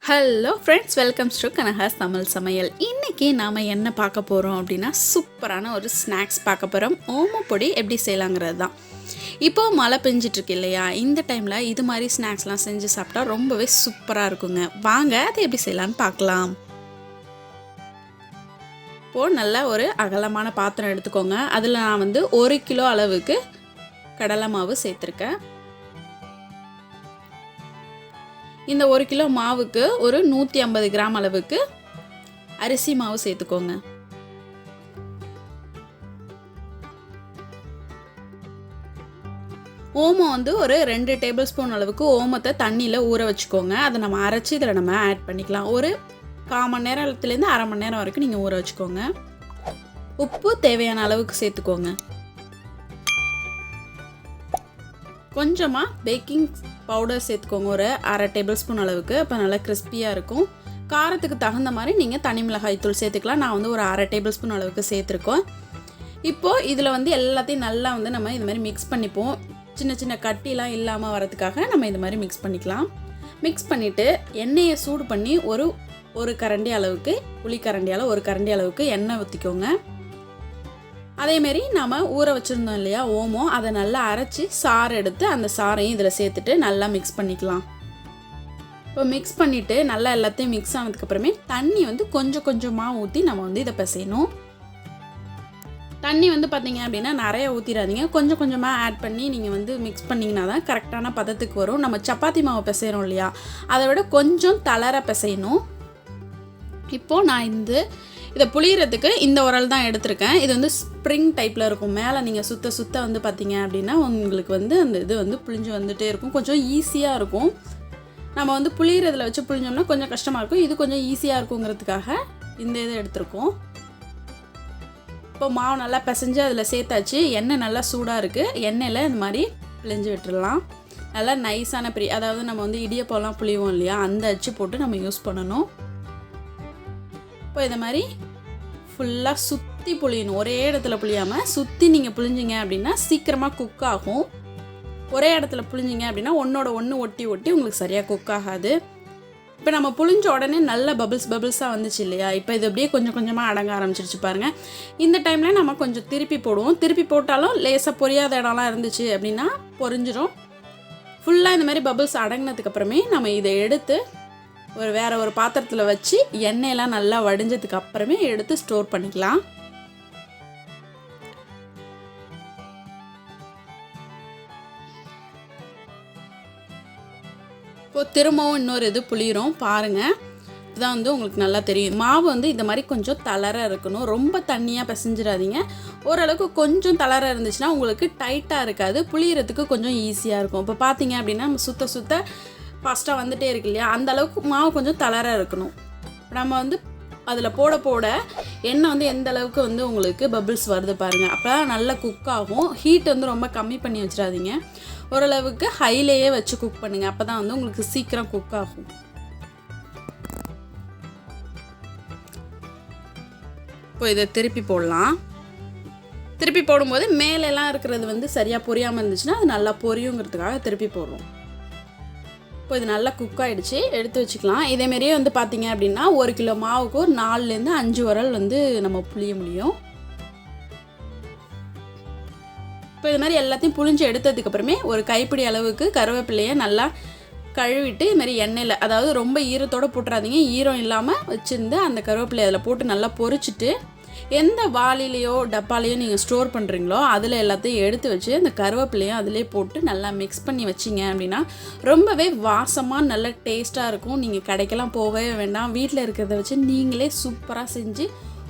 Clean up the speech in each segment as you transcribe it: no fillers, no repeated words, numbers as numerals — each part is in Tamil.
Hello friends, welcomes to Kanaka சமையல். இன்றைக்கி நாம் என்ன பார்க்க போகிறோம் அப்படின்னா, சூப்பரான ஒரு ஸ்நாக்ஸ் பார்க்க போகிறோம். ஓமப்பொடி எப்படி செய்யலாங்கிறது தான். இப்போது மழை பெஞ்சிட்ருக்கு இல்லையா, இந்த டைமில் இது மாதிரி ஸ்நாக்ஸ்லாம் செஞ்சு சாப்பிட்டா ரொம்பவே சூப்பராக இருக்குங்க. வாங்க அதை எப்படி செய்யலான்னு பார்க்கலாம். இப்போது நல்லா ஒரு அகலமான பாத்திரம் எடுத்துக்கோங்க. அதில் நான் 1 கிலோ அளவுக்கு கடலை மாவு சேர்த்துருக்கேன். இந்த 1 கிலோ மாவுக்கு ஒரு 150 கிராம் அளவுக்கு அரிசி மாவு சேர்த்துக்கோங்க. ஓமம் ஒரு 2 டேபிள் ஸ்பூன் அளவுக்கு ஓமத்தை தண்ணியில் ஊற வச்சுக்கோங்க. அதை நம்ம அரைச்சி இதில் நம்ம ஆட் பண்ணிக்கலாம். ஒரு 1/4 மணி நேரத்துலேருந்து அரை மணி நேரம் வரைக்கும் நீங்கள் ஊற வச்சுக்கோங்க. உப்பு தேவையான அளவுக்கு சேர்த்துக்கோங்க. கொஞ்சமாக பேக்கிங் பவுடர் சேர்த்துக்கோங்க, ஒரு 1/2 டேபிள் ஸ்பூன் அளவுக்கு. அப்போ நல்லா கிறிஸ்பியாக இருக்கும். காரத்துக்கு தகுந்த மாதிரி நீங்கள் தனி மிளகாய் தூள் சேர்த்துக்கலாம். நான் ஒரு 1/2 டேபிள் ஸ்பூன் அளவுக்கு சேர்த்துருக்கோம். இப்போது இதில் எல்லாத்தையும் நல்லா நம்ம இது மாதிரி மிக்ஸ் பண்ணிப்போம். சின்ன சின்ன கட்டிலாம் இல்லாமல் வரதுக்காக நம்ம இது மாதிரி மிக்ஸ் பண்ணிக்கலாம். மிக்ஸ் பண்ணிவிட்டு எண்ணெயை சூடு பண்ணி ஒரு கரண்டி அளவுக்கு, புளிக்கரண்டியால் ஒரு கரண்டி அளவுக்கு எண்ணெய் ஊற்றிக்கோங்க. அதேமாரி நாம் ஊற வச்சுருந்தோம் இல்லையா ஓமம், அதை நல்லா அரைச்சி சாறு எடுத்து அந்த சாறையும் இதில் சேர்த்துட்டு நல்லா மிக்ஸ் பண்ணிக்கலாம். இப்போ மிக்ஸ் பண்ணிவிட்டு நல்லா எல்லாத்தையும் மிக்ஸ் ஆனதுக்கப்புறமே தண்ணி கொஞ்சம் கொஞ்சமாக ஊற்றி நம்ம இதை பிசையணும். தண்ணி பார்த்திங்க அப்படின்னா நிறைய ஊற்றிடாதீங்க, கொஞ்சம் கொஞ்சமாக ஆட் பண்ணி நீங்கள் மிக்ஸ் பண்ணிங்கன்னா தான் கரெக்டான பதத்துக்கு வரும். நம்ம சப்பாத்தி மாவு பிசைகிறோம் இல்லையா, அதை விட கொஞ்சம் தளர பிசையணும். இப்போது நான் இதை புளியறதுக்கு இந்த உரல் தான் எடுத்திருக்கேன். இது ஸ்ப்ரிங் டைப்பில் இருக்கும். மேலே நீங்கள் சுத்த பார்த்தீங்க அப்படின்னா உங்களுக்கு அந்த இது புளிஞ்சு வந்துகிட்டே இருக்கும். கொஞ்சம் ஈஸியாக இருக்கும். நம்ம புளியறதில் வச்சு புளிஞ்சோம்னா கொஞ்சம் கஷ்டமாக இருக்கும். இது கொஞ்சம் ஈஸியாக இருக்குங்கிறதுக்காக இந்த இதை எடுத்திருக்கோம். இப்போ மாவு நல்லா பிசைஞ்சு அதில் சேர்த்தாச்சு. எண்ணெய் நல்லா சூடாக இருக்குது. எண்ணெயில் இந்த மாதிரி பிழிஞ்சு விட்டுடலாம். நல்லா நைஸான அதாவது நம்ம இடியப்பம்லாம் புளிவோம் இல்லையா, அந்த அச்சு போட்டு நம்ம யூஸ் பண்ணணும். இப்போ இதை மாதிரி ஃபுல்லாக சுற்றி புளியணும். ஒரே இடத்துல புளியாமல் சுற்றி நீங்கள் புளிஞ்சிங்க அப்படின்னா சீக்கிரமாக குக் ஆகும். ஒரே இடத்துல புளிஞ்சிங்க அப்படின்னா ஒன்றோட ஒன்று ஒட்டி உங்களுக்கு சரியாக குக் ஆகாது. இப்போ நம்ம புளிஞ்ச உடனே நல்ல பபிள்ஸாக வந்துச்சு இல்லையா, இப்போ இது அப்படியே கொஞ்சம் கொஞ்சமாக அடங்க ஆரம்பிச்சிருச்சு பாருங்கள். இந்த டைமில் நம்ம கொஞ்சம் திருப்பி போடுவோம். திருப்பி போட்டாலும் லேசாக பொரியாத இடம்லாம் இருந்துச்சு அப்படின்னா பொரிஞ்சிடும். ஃபுல்லாக இந்த மாதிரி பபிள்ஸ் அடங்கினதுக்கப்புறமே நம்ம இதை எடுத்து வேறு ஒரு பாத்திரத்தில் வச்சு எண்ணெயெல்லாம் நல்லா வடிஞ்சதுக்கு அப்புறமே எடுத்து ஸ்டோர் பண்ணிக்கலாம். இப்போ திரும்பவும் இன்னொரு இது புளிரும் பாருங்கள். இதுதான் உங்களுக்கு நல்லா தெரியும். மாவு இந்த மாதிரி கொஞ்சம் தளர இருக்கணும். ரொம்ப தண்ணியாக பிசைஞ்சிடாதீங்க. ஓரளவுக்கு கொஞ்சம் தளர இருந்துச்சுன்னா உங்களுக்கு டைட்டாக இருக்காது, புளியறதுக்கு கொஞ்சம் ஈஸியாக இருக்கும். இப்போ பார்த்தீங்க அப்படின்னா நம்ம சுத்த ஃபாஸ்ட்டாக வந்துகிட்டே இருக்கு இல்லையா, அந்த அளவுக்கு மாவு கொஞ்சம் தளர இருக்கணும். நம்ம அதில் போட எண்ணெய் எந்த அளவுக்கு உங்களுக்கு பபிள்ஸ் வருது பாருங்கள். அப்போ நல்லா குக் ஆகும். ஹீட் ரொம்ப கம்மி பண்ணி வச்சிடாதீங்க. ஓரளவுக்கு ஹைலேயே வச்சு குக் பண்ணுங்கள். அப்போ தான் உங்களுக்கு சீக்கிரம் குக் ஆகும். இப்போ இதை திருப்பி போடலாம். திருப்பி போடும்போது மேலெல்லாம் இருக்கிறது சரியாக பொரியாமல் இருந்துச்சுன்னா அது நல்லா பொரியுங்கிறதுக்காக திருப்பி போடுறோம். இப்போ இது நல்லா குக் ஆகிடுச்சு, எடுத்து வச்சுக்கலாம். இதேமாரியே பார்த்தீங்க அப்படின்னா 1 கிலோ மாவுக்கு ஒரு 4லேருந்து 5 உரல் நம்ம புளிய முடியும். இப்போ இது மாதிரி எல்லாத்தையும் புளிஞ்சு எடுத்ததுக்கப்புறமே ஒரு கைப்பிடி அளவுக்கு கருவேப்பிலையை நல்லா கழுவிட்டு இது மாதிரி எண்ணெயில், அதாவது ரொம்ப ஈரத்தோடு போட்டுறாதீங்க, ஈரம் இல்லாமல் வச்சுருந்து அந்த கருவேப்பிலையை அதில் போட்டு நல்லா பொரிச்சிட்டு எந்த வாளிலையோ டப்பாலையோ நீங்கள் ஸ்டோர் பண்ணுறீங்களோ அதில் எல்லாத்தையும் எடுத்து வச்சு அந்த கருவேப்பிலையும் அதிலே போட்டு நல்லா மிக்ஸ் பண்ணி வச்சிங்க அப்படின்னா ரொம்பவே வாசமாக நல்ல டேஸ்ட்டாக இருக்கும். நீங்கள் கடைக்கெல்லாம் போகவே வேண்டாம், வீட்டில் இருக்கிறத வச்சு நீங்களே சூப்பராக செஞ்சு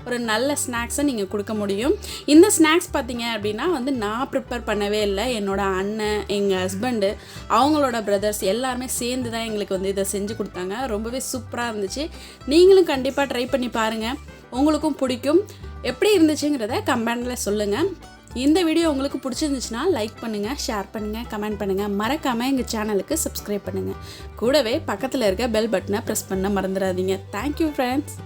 ஒரு நல்ல ஸ்நாக்ஸை நீங்கள் கொடுக்க முடியும். இந்த ஸ்நாக்ஸ் பார்த்தீங்க அப்படின்னா நான் ப்ரிப்பேர் பண்ணவே இல்லை. என்னோடய அண்ணன், எங்கள் ஹஸ்பண்டு, அவங்களோட பிரதர்ஸ் எல்லாருமே சேர்ந்து தான் எங்களுக்கு இதை செஞ்சு கொடுத்தாங்க. ரொம்பவே சூப்பராக இருந்துச்சு. நீங்களும் கண்டிப்பாக ட்ரை பண்ணி பாருங்கள், உங்களுக்கும் பிடிக்கும். எப்படி இருந்துச்சுங்கிறத கமெண்டில் சொல்லுங்கள். இந்த வீடியோ உங்களுக்கு பிடிச்சிருந்துச்சுன்னா லைக் பண்ணுங்கள், ஷேர் பண்ணுங்கள், கமெண்ட் பண்ணுங்கள். மறக்காமல் எங்கள் சேனலுக்கு சப்ஸ்கிரைப் பண்ணுங்கள். கூடவே பக்கத்தில் இருக்க பெல் பட்டனை ப்ரெஸ் பண்ண மறந்துடாதீங்க. Thank you friends.